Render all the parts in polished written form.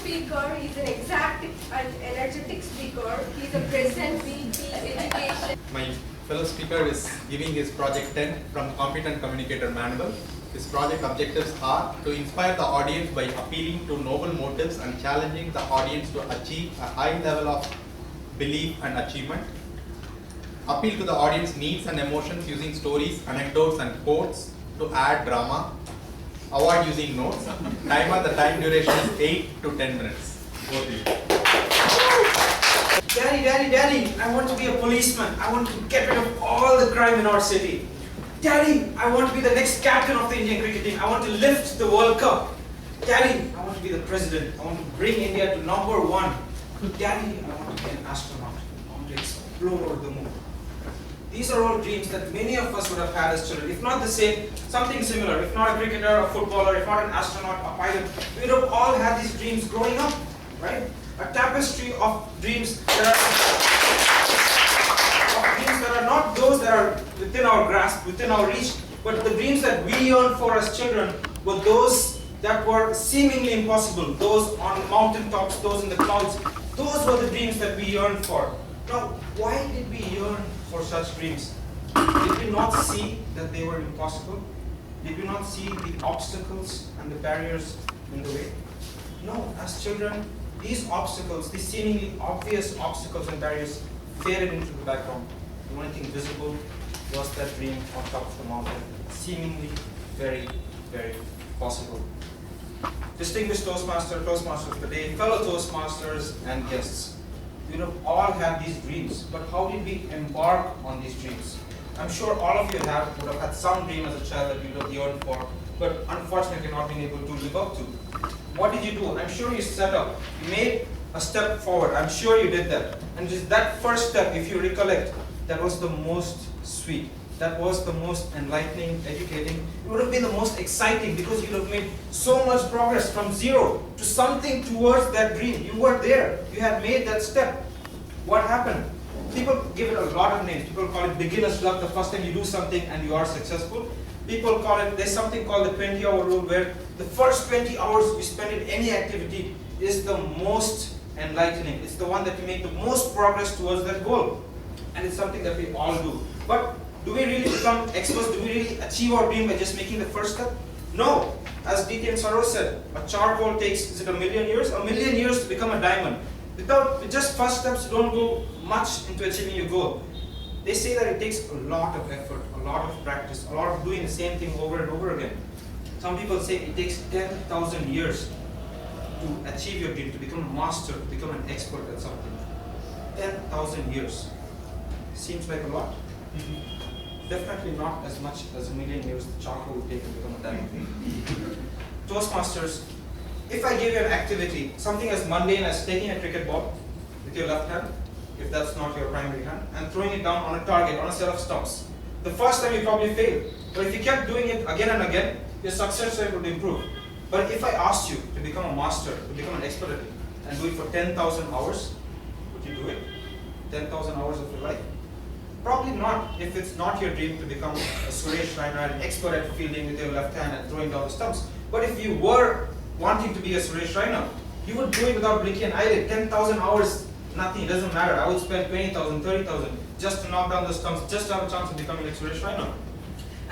speaker. He's an exact and energetic speaker. He's a present VP Education. My fellow speaker is giving his project 10 from Competent Communicator Manual. His project objectives are to inspire the audience by appealing to noble motives and challenging the audience to achieve a high level of belief and achievement. Appeal to the audience needs and emotions using stories, anecdotes and quotes to add drama. Avoid using notes. Timer, the time duration is 8 to 10 minutes. Go to you. Daddy, I want to be a policeman. I want to get rid of all the crime in our city. Daddy, I want to be the next captain of the Indian cricket team. I want to lift the World Cup. Daddy, I want to be the president. I want to bring India to #1. Daddy, I want to be an astronaut. I want to explore the moon. These are all dreams that many of us would have had as children. If not the same, something similar. If not a cricketer, a footballer, if not an astronaut, a pilot, we would have all had these dreams growing up, right? A tapestry of dreams that are not those that are within our grasp, within our reach, but the dreams that we yearned for as children were those that were seemingly impossible, those on mountaintops, those in the clouds. Those were the dreams that we yearned for. Now, why did we yearn for such dreams? Did we not see that they were impossible? Did we not see the obstacles and the barriers in the way? No, as children, these obstacles, these seemingly obvious obstacles and barriers faded into the background. The only thing visible was that dream on top of the mountain, seemingly very, very possible. Distinguished Toastmasters of the day, fellow Toastmasters and guests. We would have all had these dreams, but how did we embark on these dreams? I'm sure all of you would have had some dream as a child that you would have yearned for, but unfortunately not been able to live up to. What did you do? I'm sure you set up, you made a step forward. I'm sure you did that. And just that first step, if you recollect, that was the most sweet. That was the most enlightening, educating. It would have been the most exciting because you would have made so much progress from zero to something towards that dream. You were there. You had made that step. What happened? People give it a lot of names. People call it beginner's luck, the first time you do something and you are successful. People call it, there's something called the 20-hour rule where the first 20 hours you spend in any activity is the most enlightening. It's the one that you make the most progress towards that goal. And it's something that we all do. But do we really become experts? Do we really achieve our dream by just making the first step? No. As D.T. and Sarathy said, a charcoal takes, is it 1,000,000 years? 1,000,000 with become a diamond. With just first steps, you don't go much into achieving your goal. They say that it takes a lot of effort, a lot of practice, a lot of doing the same thing over and over again. Some people say it takes 10,000 years to achieve your dream, to become a master, to become an expert at something. 10,000 years. Seems like a lot. Definitely not as much as 1,000,000 years the charcoal would take to become a diamond. Toastmasters, if I give you an activity, something as mundane as taking a cricket ball with your left hand, if that's not your primary hand, and throwing it down on a target, on a set of stumps. The first time you probably failed, but if you kept doing it again and again, your success rate would improve. But if I asked you to become a master, to become an expert at it, and do it for 10,000 hours, would you do it? 10,000 hours of your life? Probably not, if it's not your dream to become a Suresh Raina, an expert at fielding with your left hand and throwing down the stumps. But if you were wanting to be a Suresh Raina, you would do it without blinking an eyelid. 10,000 hours, nothing, it doesn't matter. I would spend 20,000, 30,000 just to knock down the stumps, just to have a chance of becoming a Suresh Raina.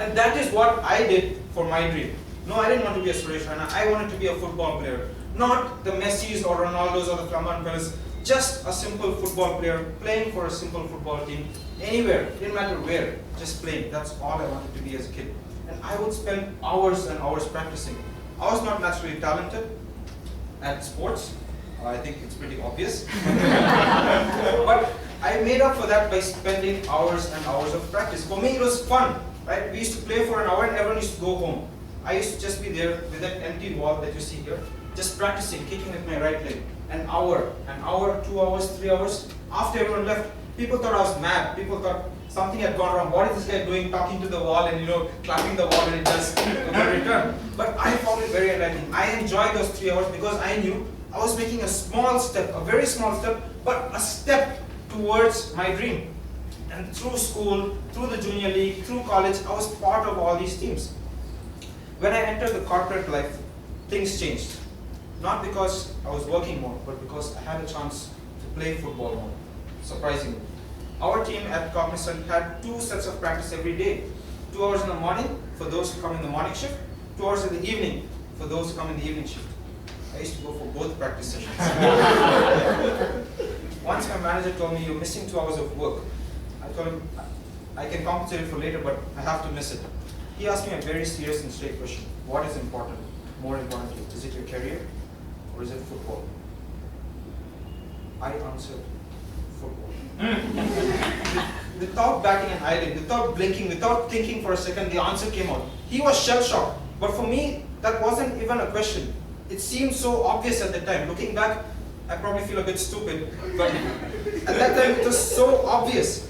And that is what I did for my dream. No, I didn't want to be a Suresh Raina, I wanted to be a football player. Not the Messis or Ronaldos or the Kraman fellas, just a simple football player playing for a simple football team, anywhere, didn't matter where, just playing. That's all I wanted to be as a kid. And I would spend hours and hours practicing. I was not naturally talented at sports. I think it's pretty obvious. But I made up for that by spending hours and hours of practice. For me, it was fun, right? We used to play for an hour and everyone used to go home. I used to just be there with that empty wall that you see here, just practicing, kicking with my right leg. An hour, 2 hours, 3 hours. After everyone left, people thought I was mad. People thought something had gone wrong. What is this guy doing, talking to the wall and clapping the wall and it just return? But I found it very enlightening. I enjoyed those 3 hours because I knew I was making a small step, a very small step, but a step towards my dream. And through school, through the junior league, through college, I was part of all these teams. When I entered the corporate life, things changed. Not because I was working more, but because I had a chance to play football more, surprisingly. Our team at Cognizant had 2 sets of practice every day. 2 hours in the morning for those who come in the morning shift, 2 hours in the evening for those who come in the evening shift. I used to go for both practice sessions. Once my manager told me, you're missing 2 hours of work. I told him, I can compensate it for later, but I have to miss it. He asked me a very serious and straight question. What is important? More importantly, is it your career or is it football? I answered, football. Without batting an eyelid, without blinking, without thinking for a second, the answer came out. He was shell-shocked. But for me, that wasn't even a question. It seemed so obvious at the time. Looking back, I probably feel a bit stupid, but at that time it was so obvious.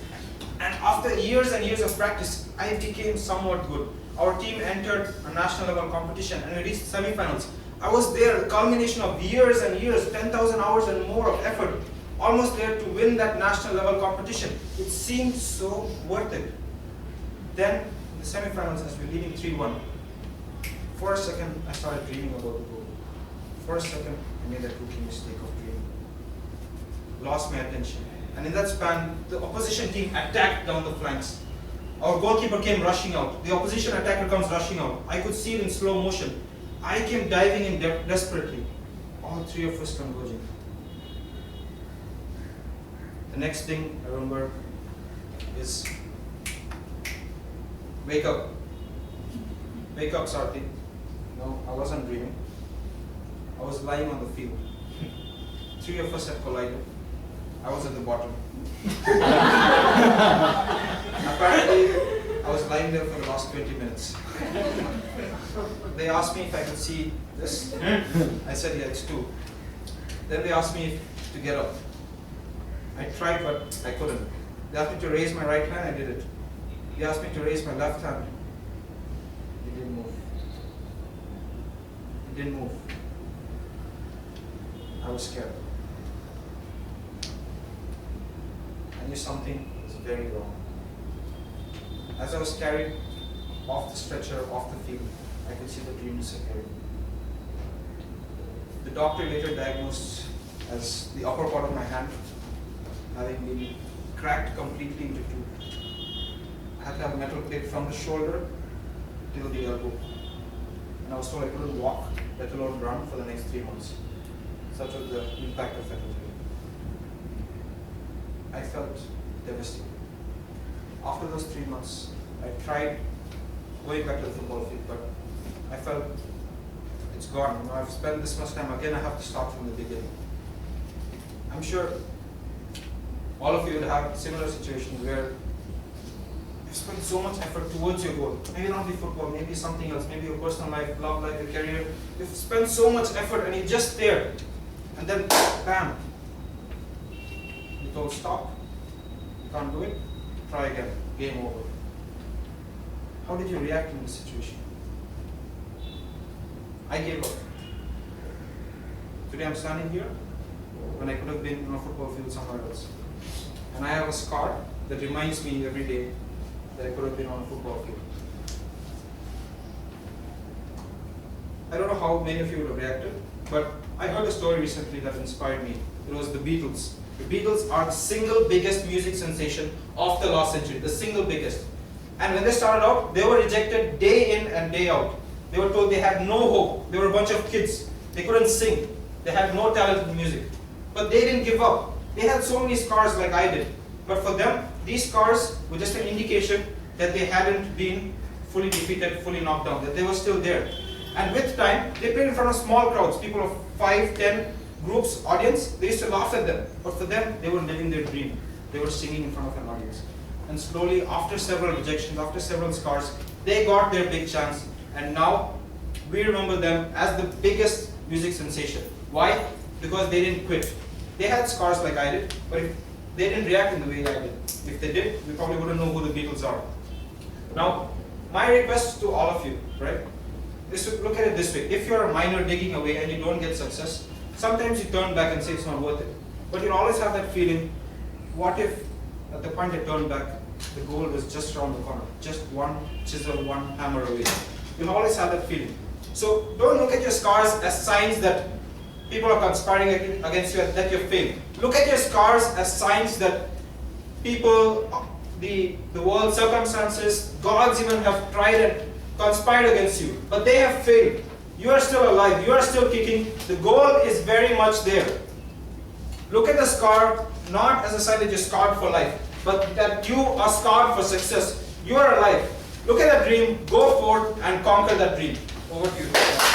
And after years and years of practice, I became somewhat good. Our team entered a national level competition and we reached semi-finals. I was there, the culmination of years and years, 10,000 hours and more of effort, almost there to win that national level competition. It seemed so worth it. Then, in the semi-finals, as we're leading 3-1, for a second, I started dreaming about the goal. For a second, I made that rookie mistake of dreaming. Lost my attention. And in that span, the opposition team attacked down the flanks. Our goalkeeper came rushing out. The opposition attacker comes rushing out. I could see it in slow motion. I came diving in desperately. All 3 of us converging. The next thing I remember is, wake up. Wake up, Sarathy. No, I wasn't dreaming. I was lying on the field. 3 of us had collided. I was at the bottom. Apparently, I was lying there for the last 20 minutes. They asked me if I could see this. I said, yeah, it's 2. Then they asked me to get up. I tried, but I couldn't. They asked me to raise my right hand, I did it. They asked me to raise my left hand. It didn't move. It didn't move. I was scared. I knew something was very wrong. As I was carried off the stretcher, off the field, I could see the dream disappearing. The doctor later diagnosed as the upper part of my hand having been cracked completely into 2. I had to have a metal plate from the shoulder till the elbow. And I was told I couldn't walk, let alone run for the next 3 months. Such was the impact of that injury. I felt devastated. After those 3 months, I tried going back to the football field, but I felt it's gone. You know, I've spent this much time, again I have to start from the beginning. I'm sure all of you will have similar situations where you've spent so much effort towards your goal. Maybe not be football, maybe something else, maybe your personal life, love life, your career. You've spent so much effort and you're just there. And then, bam, you're told stop, you can't do it, try again, game over. How did you react in this situation? I gave up. Today I'm standing here when I could have been on a football field somewhere else. And I have a scar that reminds me every day that I could have been on a football field. I don't know how many of you would have reacted, but I heard a story recently that inspired me. It was the Beatles. The Beatles are the single biggest music sensation of the last century, the single biggest. And when they started out, they were rejected day in and day out. They were told they had no hope. They were a bunch of kids. They couldn't sing. They had no talent in music. But they didn't give up. They had so many scars like I did. But for them, these scars were just an indication that they hadn't been fully defeated, fully knocked down, that they were still there. And with time, they played in front of small crowds, people of 5, 10 groups, audience. They used to laugh at them. But for them, they were living their dream. They were singing in front of an audience. And slowly, after several rejections, after several scars, they got their big chance. And now, we remember them as the biggest music sensation. Why? Because they didn't quit. They had scars like I did, but if they didn't react in the way I did. If they did, we probably wouldn't know who the Beatles are. Now, my request to all of you, right, is to look at it this way. If you're a miner digging away and you don't get success, sometimes you turn back and say it's not worth it. But you'll always have that feeling, what if at the point I turned back, the goal was just around the corner, just one chisel, one hammer away. You'll always have that feeling. So don't look at your scars as signs that People are conspiring against you, that you've failed. Look at your scars as signs that people, the world, circumstances, gods even have tried and conspired against you. But they have failed. You are still alive. You are still kicking. The goal is very much there. Look at the scar not as a sign that you're scarred for life, but that you are scarred for success. You are alive. Look at that dream. Go forth and conquer that dream. Over to you.